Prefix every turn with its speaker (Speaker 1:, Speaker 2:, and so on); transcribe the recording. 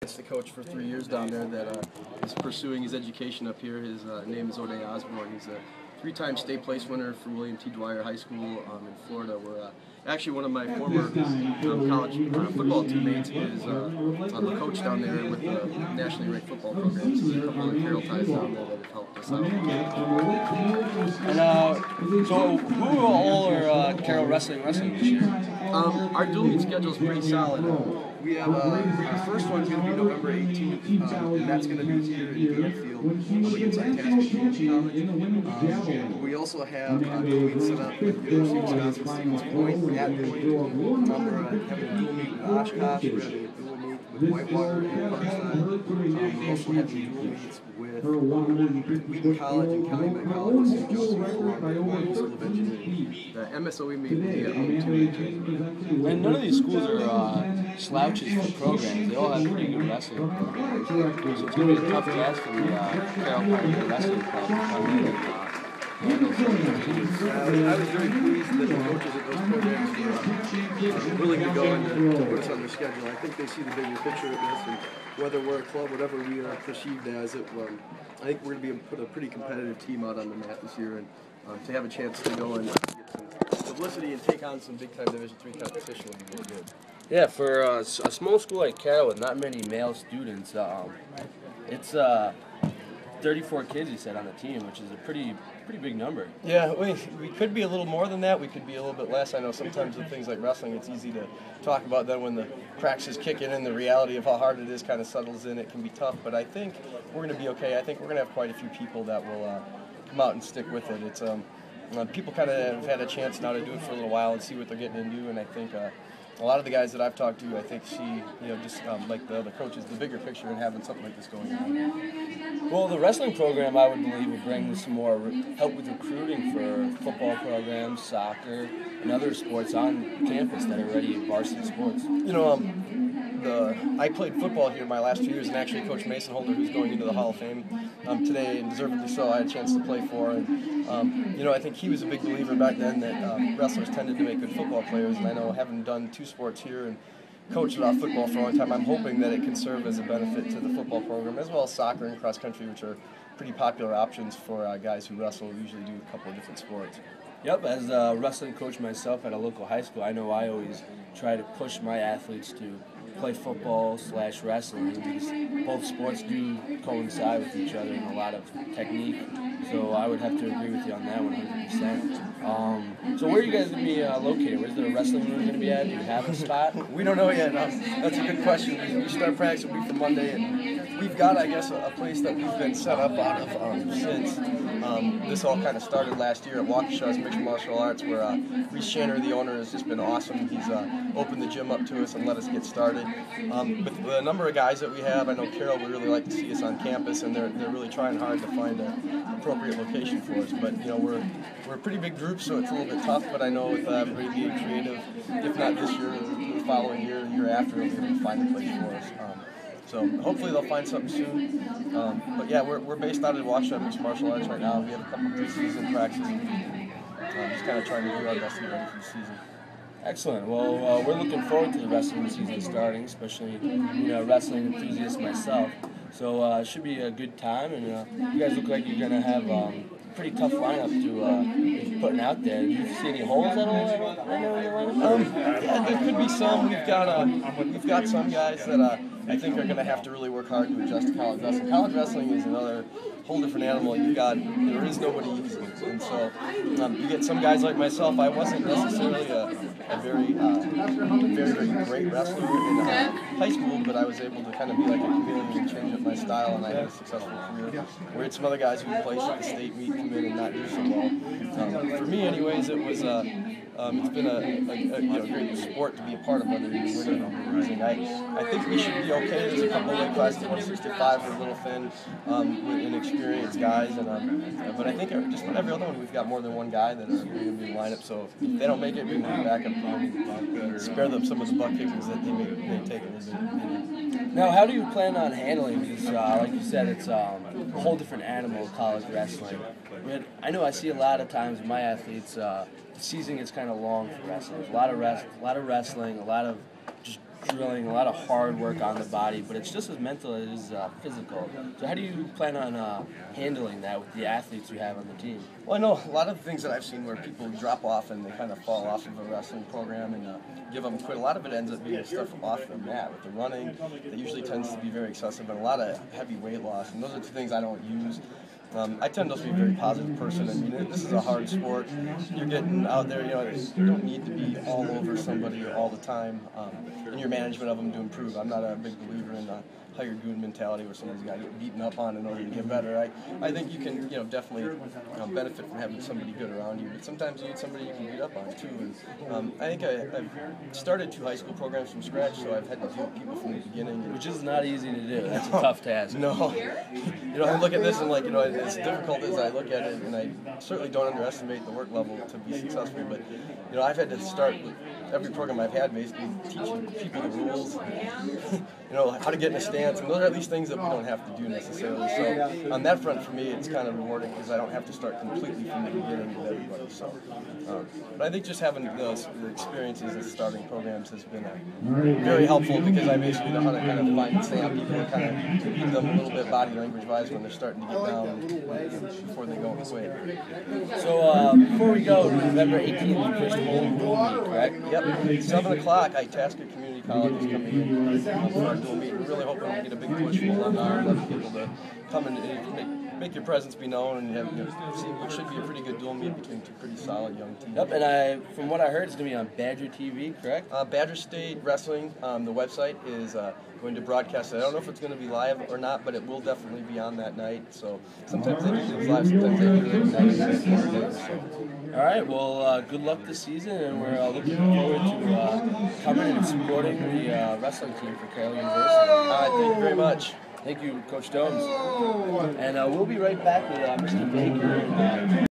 Speaker 1: It's the coach for 3 years down there that is pursuing his education up here. His name is O'Day Osborne. He's a three-time state place winner for William T. Dwyer High School in Florida, where actually one of my former college football teammates is the coach down there with the nationally ranked football programs. There's a couple of Carroll ties down there that have helped us out.
Speaker 2: And so who all are Carroll wrestling this year?
Speaker 1: Our dual meet schedule is pretty solid. We have our first one's going to be November 18th, and that's going to be here in Danfield against Itasca Community College. We also have dual meet set up with University of Wisconsin Stevens Point at Point. We're having a dual meet with Oshkosh. We're having a dual meet with Whitewater and Parkside. We're also having dual meets with Wheaton College and Calumet College and St. Joseph for School of Engineering. The MSOE meet will be at home too.
Speaker 2: And none of these schools are slouches for programs. They all have pretty good wrestling programs. So it's going to be a tough task for the Carroll Pioneer Wrestling Club to come in and
Speaker 1: I was very pleased that the coaches at those programs were willing to go and to put us on their schedule. I think they see the bigger picture of this, and whether we're a club, whatever we are perceived as, I think we're going to be able to put a pretty competitive team out on the mat this year, and to have a chance to go and get some publicity and take on some big-time Division III competition would be really good.
Speaker 2: Yeah, for a small school like Carroll with not many male students, it's 34 kids, he said, on the team, which is a pretty big number.
Speaker 1: Yeah, we could be a little more than that. We could be a little bit less. I know sometimes with things like wrestling, it's easy to talk about then when the cracks is kicking in, the reality of how hard it is kind of settles in. It can be tough, but I think we're going to be okay. I think we're going to have quite a few people that will come out and stick with it. It's people kind of have had a chance now to do it for a little while and see what they're getting into, and I think a lot of the guys that I've talked to, I think see, just like the other coaches, the bigger picture and having something like this going on.
Speaker 2: Well, the wrestling program, I would believe, will bring some more help with recruiting for football programs, soccer, and other sports on campus that are already varsity sports.
Speaker 1: I played football here my last 2 years, and actually Coach Mason Holder, who's going into the Hall of Fame today, and deservedly so, I had a chance to play for. And I think he was a big believer back then that wrestlers tended to make good football players. And I know, having done two sports here and coached about football for a long time, I'm hoping that it can serve as a benefit to the football program, as well as soccer and cross country, which are pretty popular options for guys who wrestle, who usually do a couple of different sports.
Speaker 2: Yep, as a wrestling coach myself at a local high school, I know I always try to push my athletes to play football/wrestling, because both sports do coincide with each other in a lot of technique. So I would have to agree with you on that 100%. So where are you guys going to be located? Where's the wrestling room going to be at? Do you have a spot?
Speaker 1: We don't know yet. That's a good question. We start practice a week from Monday, and we've got, I guess, a place that we've been set up out of since this all kind of started last year at Waukesha's Mixed Martial Arts, where Reese Shanner, the owner, has just been awesome. He's opened the gym up to us and let us get started. With the number of guys that we have, I know Carroll would really like to see us on campus, and they're really trying hard to find an appropriate location for us. But we're a pretty big group, so it's a little bit tough. But I know with everybody being creative, if not this year, the following year, the year after, we'll be able to find a place for us. So hopefully they'll find something soon. But yeah, we're based out of Waukesha Mixed Martial Arts right now. We have a couple preseason practices. Just kind of trying to do our best to get ready for the season.
Speaker 2: Excellent. Well, we're looking forward to the wrestling season starting, especially a wrestling enthusiast myself. So it should be a good time, and you guys look like you're going to have a pretty tough lineup to be putting out there. Do you see any holes at all right now in your lineup?
Speaker 1: Yeah, there could be some. We've got some guys that I think are going to have to really work hard to adjust to college wrestling. College wrestling is another whole different animal. There is nobody easy, and so you get some guys like myself. I wasn't necessarily a very great wrestler in high school, but I was able to kind of be like a chameleon and change up my style, and I had a successful career. Where it's some other guys who place at the state meet come in and not do so well. For me, anyways, it was it's been a great sport to be a part of, whether you're winning or losing. I think we should be okay. There's a couple of weight classes, 165 are a little thin, with inexperienced guys, but I think just about every other one we've got more than one guy that are going to be in the lineup. So if they don't make it, we can back up and spare them some of the butt kickings that they may take a little bit.
Speaker 2: Now, how do you plan on handling these? Like you said, it's a whole different animal, college wrestling. I know I see a lot of times with my athletes, the season gets kind of long for wrestlers. A lot of wrestling, a lot of just drilling, a lot of hard work on the body, but it's just as mental as it is physical. So how do you plan on handling that with the athletes you have on the team?
Speaker 1: Well, I know a lot of things that I've seen where people drop off and they kind of fall off of a wrestling program and give them a quit. A lot of it ends up being stuff off the mat with the running. That usually tends to be very excessive and a lot of heavy weight loss. And those are two things I don't use. I tend to be a very positive person. I mean, this is a hard sport. You're getting out there, you don't need to be all over somebody all the time in your management of them to improve. I'm not a big believer in the hired goon mentality where somebody's got to get beaten up on in order to get better. I think you can, definitely benefit from having somebody good around you, but sometimes you need somebody you can beat up on too. And I think I've started 2 high school programs from scratch, so I've had to deal with people from the beginning.
Speaker 2: Which is not easy to do. That's a tough task.
Speaker 1: No. I look at this and as difficult as I look at it, and I certainly don't underestimate the work level to be successful, but I've had to start with every program I've had basically teaching people the rules, how to get in a stance, and those are at least things that we don't have to do necessarily. So on that front, for me, it's kind of rewarding because I don't have to start completely from the beginning with everybody. So, but I think just having the experiences in starting programs has been very helpful because I basically know how to kind of find and stay on people and kind of read them a little bit body language-wise when they're starting to get down before they go and quit.
Speaker 2: So before we go, November 18th, first home dual meet, correct?
Speaker 1: Yep, 7 o'clock, Itasca Community College is coming in for our dual meet. We're really hoping we get a big push from alumni and other people to come and make your presence be known and have see what should be a pretty good dual meet between 2 pretty solid young teams.
Speaker 2: Yep, and from what I heard, it's going to be on Badger TV, correct?
Speaker 1: Badger State Wrestling, the website is going to broadcast it. I don't know if it's going to be live or not, but it will definitely be on that night. So sometimes they do things live, sometimes they do it night.
Speaker 2: All right, well, good luck this season, and we're looking forward to coming and supporting the wrestling team for Carroll University.
Speaker 1: Thank you very much.
Speaker 2: Thank you, Coach Jones. And we'll be right back with Mr. Baker.